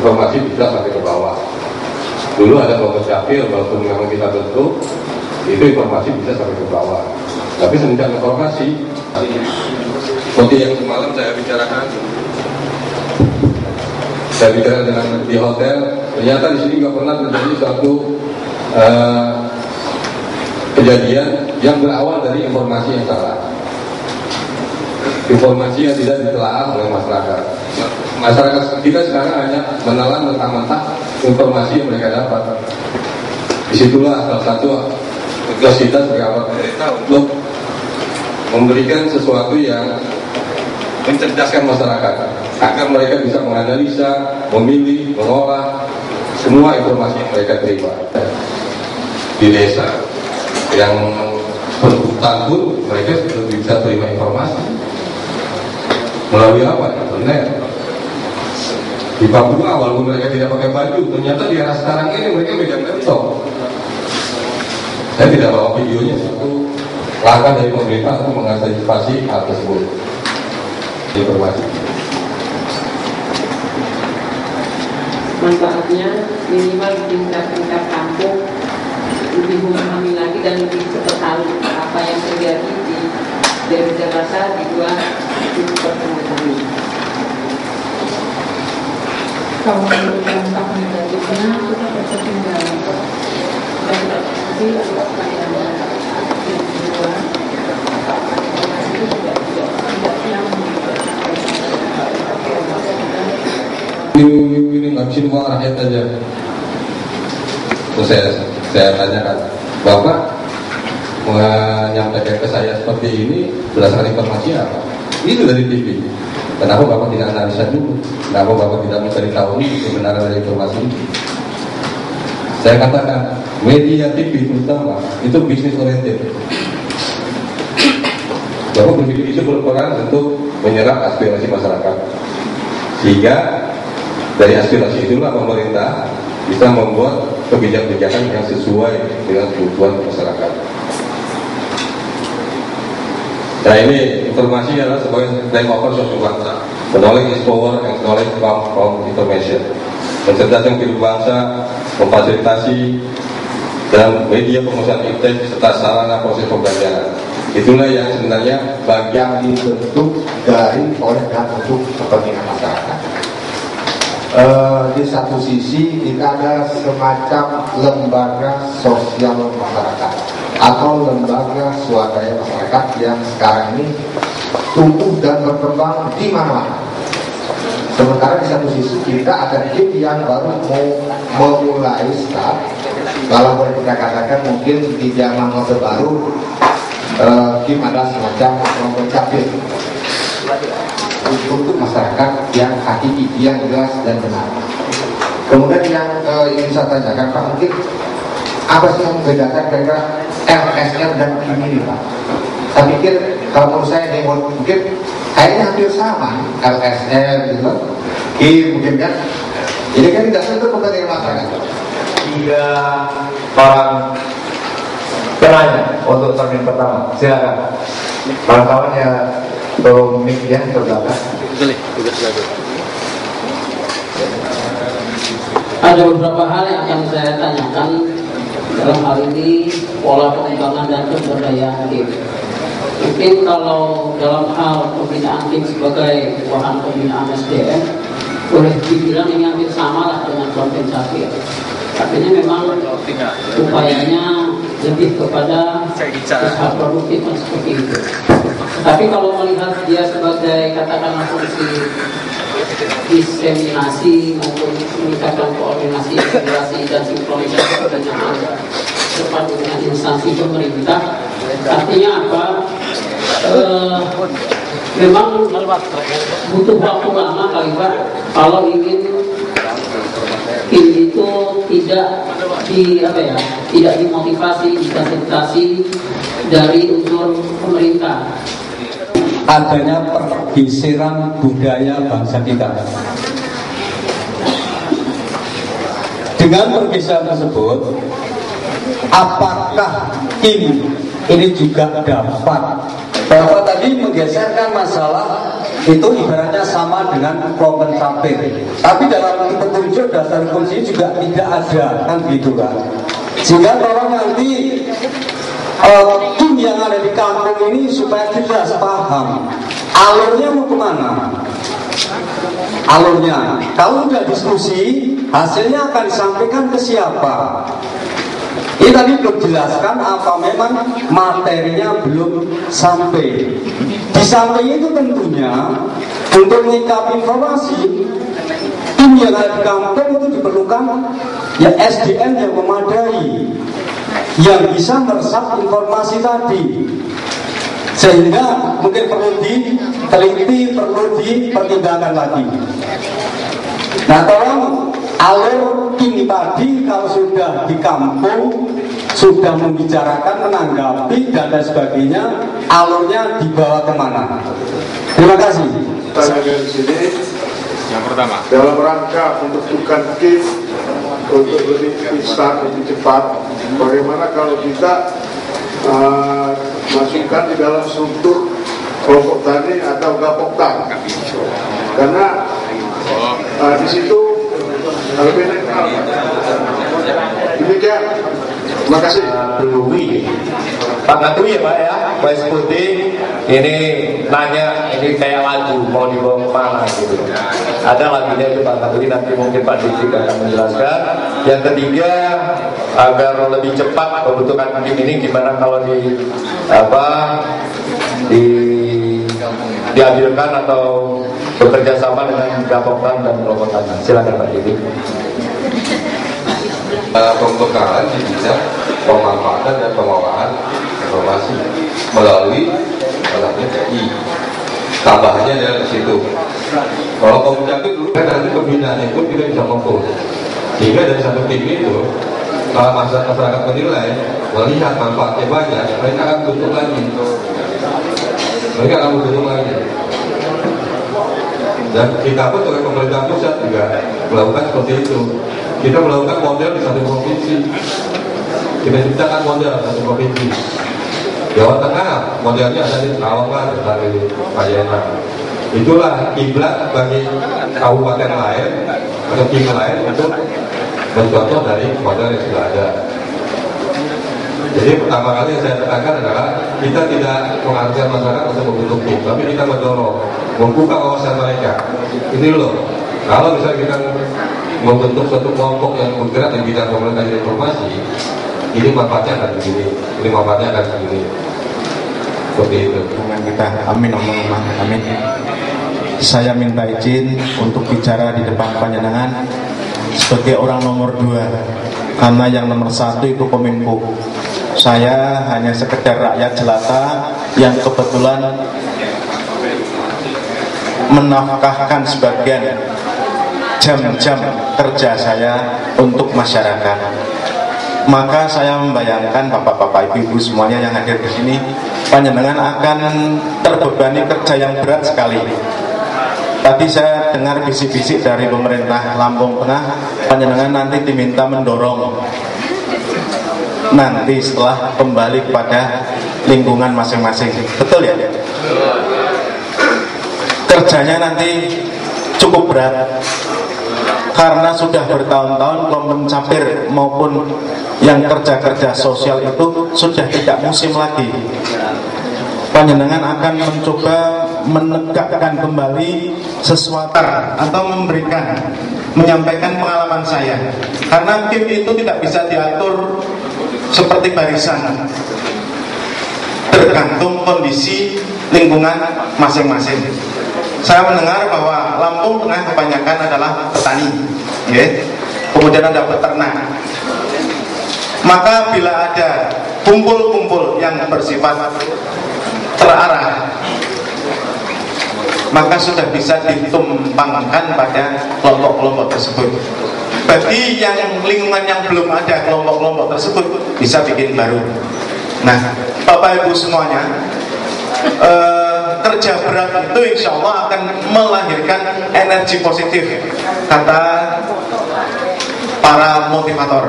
informasi bisa sampai ke bawah. Dulu ada kelompok dapil, walaupun memang kita bentuk, itu informasi bisa sampai ke bawah. Tapi semenjak informasi, seperti yang semalam saya bicarakan, saya bicara dengan di hotel, ternyata di sini nggak pernah terjadi suatu kejadian yang berawal dari informasi yang salah, informasi yang tidak ditelaah oleh masyarakat. Masyarakat kita sekarang hanya menelan mentah-mentah informasi yang mereka dapat. Disitulah salah satu tugas kita sebagai aparat pemerintah untuk memberikan sesuatu yang mencerdaskan masyarakat agar mereka bisa menganalisa, memilih, mengolah semua informasi yang mereka terima. Di desa yang berhutan pun mereka sudah bisa terima informasi melalui apa? Internet. Di Papua walaupun mereka tidak pakai baju, ternyata di era sekarang ini mereka megang laptop. Saya tidak bawa videonya, itu langkah dari pemerintah untuk mengantisipasi hal tersebut. Informasi. Manfaatnya minimal tingkat kampung lebih memahami lagi dan lebih cepat tahu apa yang terjadi di dari Jakarta di luar pertemuan kami. Kalau menurut dampak negatifnya kita berketinggalan dan nanti apa yang di luar itu tidak yang ini ngabisin uang rakyat aja. Terus saya tanyakan, Bapak menyampaikan ke saya seperti ini berdasarkan informasi apa? Itu dari TV. Kenapa Bapak tidak analisa dulu? Kenapa Bapak tidak mencari tahu kebenaran dari informasi ini? Saya katakan, media TV terutama itu bisnis oriented. Bapak berpikir itu berperan untuk menyerap aspirasi masyarakat. Sehingga dari aspirasi itulah pemerintah bisa membuat kebijakan-kebijakan yang sesuai dengan kebutuhan masyarakat. Nah, ini informasi adalah sebagai flyover suatu bangsa. Knowledge is power and knowledge comes from information. Mencerdaskan kehidupan bangsa, memfasilitasi dan media pengusahaan intens serta sarana proses pembelajaran. Itulah yang sebenarnya bagian dibentuk dari oleh dan untuk kepentingan masyarakat. Di satu sisi kita ada semacam lembaga sosial masyarakat atau lembaga swadaya masyarakat yang sekarang ini tumbuh dan berkembang di mana-mana. Sementara di satu sisi kita ada tim yang baru mau memulai start. Kalau boleh kita katakan mungkin di zaman Orde Baru tim ada semacam kelompok capil untuk masyarakat yang hakiki, yang jelas dan benar. Kemudian yang ingin saya tanyakan Pak, mungkin apa sih yang membedakan kira-kira LSR dan KIM ini Pak? Saya pikir kalau menurut saya ini mungkin kayaknya hampir sama, LSR gitu, KIM mungkin kan. Jadi kan tidak sentuh kepentingan masyarakat. 3 orang penanya untuk termin pertama, silakan. Kawan-kawannya tolong mic ya ke belakang. Ada beberapa hal yang akan saya tanyakan dalam hal ini, pola pengembangan dan pemberdayaan tim. Mungkin kalau dalam hal pembinaan tim sebagai bahan pembinaan SDM, boleh dibilang ini hampir sama lah dengan kompensasi. Artinya memang upayanya lebih kepada usaha produktif seperti itu. Tapi kalau melihat dia sebagai katakanlah fungsi diseminasi maupun meningkatkan koordinasi, integrasi dan sinkronisasi dengan terpadu dengan instansi pemerintah, artinya apa? Memang butuh waktu lama kali Pak kalau ingin tim itu tidak dimotivasi, difasilitasi dari unsur pemerintah. Adanya pergeseran budaya bangsa kita. Dengan pergeseran tersebut, apakah ini juga dapat bahwa tadi menggeserkan masalah itu ibaratnya sama dengan kelompok capir. Tapi dalam petunjuk dasar kunci juga tidak ada, kan gitu kan. Sehingga tolong nanti tim yang ada di kampung ini supaya jelas paham alurnya mau kemana. Alurnya, kalau udah diskusi, hasilnya akan disampaikan ke siapa? Ini tadi belum jelaskan apa memang materinya belum sampai. Di samping itu tentunya untuk menyikapi informasi, tim yang ada di kampung itu diperlukan ya SDM yang memadai, yang bisa meresap informasi tadi. Sehingga mungkin perlu diteliti, perlu dipertimbangkan lagi. Nah, tolong alur ini tadi kalau sudah di kampung, sudah membicarakan, menanggapi dan lain sebagainya, alurnya dibawa kemana? Terima kasih. Dari sini, Yang pertama, dalam rangka membentukkan tim untuk lebih instan, lebih cepat, bagaimana kalau kita masukkan di dalam struktur kelompok tani atau gapoktan, karena di situ lebih netral. Demikian. Terima kasih. Pak Katui ya Pak ya, Mas Putih ini nanya, ini kayak lagu mau dibawa kemana gitu. Ada lagunya itu Pak Katui, nanti mungkin Pak Dik akan menjelaskan. Yang ketiga, agar lebih cepat pembentukan tim ini gimana kalau diambilkan atau bekerja sama dengan Gapoktan dan kelompok tani. Silakan Pak Dik. pembekalan di bidang pemanfaatan dan pengelolaan informasi melalui alatnya TI. Tambahannya adalah di situ. Kalau komunikasi dulu kan nanti pembinaannya pun kita bisa kumpul. Sehingga dari satu tim itu, kalau masyarakat menilai, melihat manfaatnya banyak, mereka akan tutup lagi. Mereka akan tutup lagi. Dan kita pun sebagai pemerintah pusat juga melakukan seperti itu. Kita melakukan model di satu provinsi. Kita ciptakan model di satu provinsi. Jawa Tengah modelnya ada di Lamongan, dari Payena. Itulah kiblat bagi kabupaten lain atau tim lain untuk mencontoh dari model yang sudah ada. Jadi pertama kali yang saya tekankan adalah kita tidak mengarahkan masyarakat untuk membentuk tim, tapi kita mendorong, membuka wawasan mereka. Ini loh, kalau misalnya kita membentuk suatu kelompok yang bergerak di bidang komunikasi informasi, ini manfaatnya akan begini, ini manfaatnya akan begini. Seperti itu. Dengan kita, amin, Allahumma amin. Saya minta izin untuk bicara di depan panjenengan sebagai orang nomor 2, karena yang nomor 1 itu Kominfo. Saya hanya sekedar rakyat jelata yang kebetulan menafkahkan sebagian jam-jam kerja saya untuk masyarakat. Maka saya membayangkan bapak-bapak, ibu-ibu semuanya yang hadir di sini, panjenengan akan terbebani kerja yang berat sekali. Tadi saya dengar bisik-bisik dari pemerintah Lampung Tengah, panjenengan nanti diminta mendorong nanti setelah kembali kepada lingkungan masing-masing. Betul ya? Kerjanya nanti cukup berat karena sudah bertahun-tahun kelompok capir maupun yang kerja-kerja sosial itu sudah tidak musim lagi. Panjenengan akan mencoba menegakkan kembali sesuatu atau menyampaikan pengalaman saya, karena tim itu tidak bisa diatur seperti barisan, tergantung kondisi lingkungan masing-masing. Saya mendengar bahwa Lampung Tengah kebanyakan adalah petani, ya. Kemudian ada peternak. Maka bila ada kumpul-kumpul yang bersifat terarah, maka sudah bisa ditumpangkan pada kelompok-kelompok tersebut. Bagi yang lingkungan yang belum ada kelompok-kelompok tersebut, bisa bikin baru. Nah, Bapak Ibu semuanya, kerja berat itu insya Allah akan melahirkan energi positif, kata para motivator.